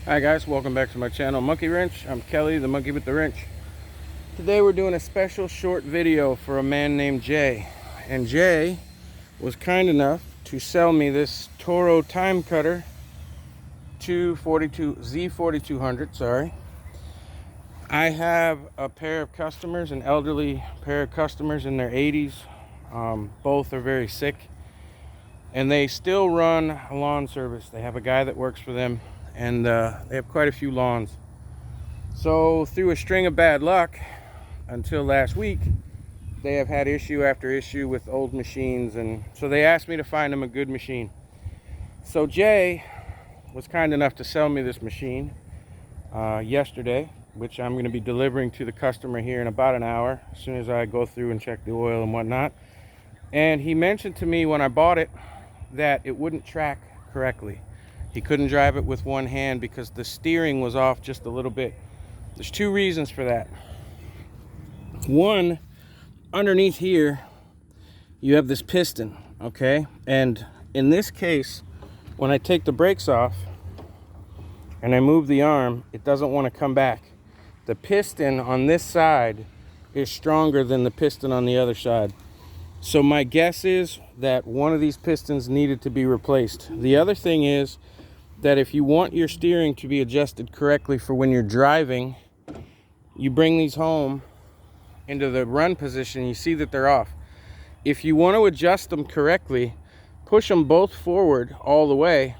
Hi guys, welcome back to my channel, Monkey Wrench. I'm Kelly, the monkey with the wrench. Today we're doing a special short video for a man named Jay. And Jay was kind enough to sell me this Toro Time cutter Z4200, sorry. I have a pair of customers, an elderly pair of customers in their 80s. Both are very sick. And they still run a lawn service. They have a guy that works for them. And they have quite a few lawns. So through a string of bad luck, until last week, they have had issue after issue with old machines, and so they asked me to find them a good machine. So Jay was kind enough to sell me this machine yesterday, which I'm going to be delivering to the customer here in about an hour, as soon as I go through and check the oil and whatnot. And he mentioned to me when I bought it that it wouldn't track correctly. He couldn't drive it with one hand because the steering was off just a little bit. There's two reasons for that. One, underneath here, you have this piston, okay? And in this case, when I take the brakes off and I move the arm, it doesn't want to come back. The piston on this side is stronger than the piston on the other side. So my guess is that one of these pistons needed to be replaced. The other thing is that if you want your steering to be adjusted correctly for when you're driving, you bring these home into the run position, you see that they're off. If you want to adjust them correctly, push them both forward all the way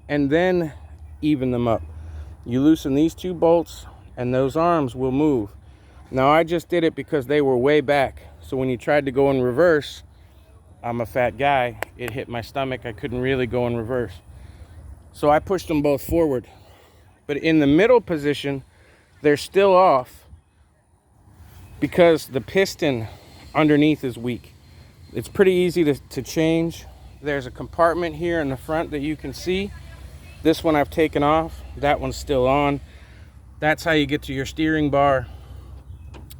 and then even them up. You loosen these two bolts and those arms will move. Now I just did it because they were way back. So when you tried to go in reverse, I'm a fat guy, it hit my stomach. I couldn't really go in reverse. So I pushed them both forward. But in the middle position, they're still off because the piston underneath is weak. It's pretty easy to change. There's a compartment here in the front that you can see. This one I've taken off. That one's still on. That's how you get to your steering bar.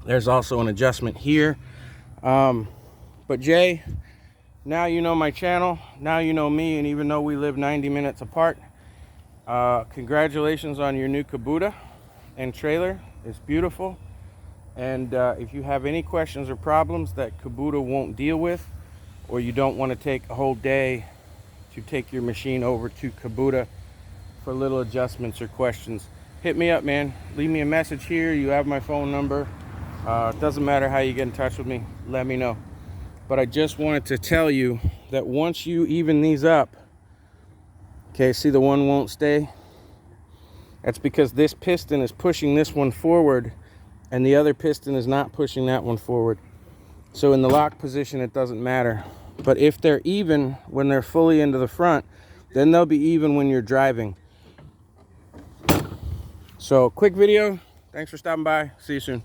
There's also an adjustment here. But Jay, now you know my channel, now you know me, and even though we live 90 minutes apart, congratulations on your new Kubota and trailer. It's beautiful. And if you have any questions or problems that Kubota won't deal with, or you don't want to take a whole day to take your machine over to Kubota for little adjustments or questions, hit me up, man. Leave me a message here. You have my phone number. It doesn't matter how you get in touch with me, let me know. But I just wanted to tell you that once you even these up, okay, see the one won't stay? That's because this piston is pushing this one forward and the other piston is not pushing that one forward. So in the lock position, it doesn't matter. But if they're even when they're fully into the front, then they'll be even when you're driving. So quick video. Thanks for stopping by. See you soon.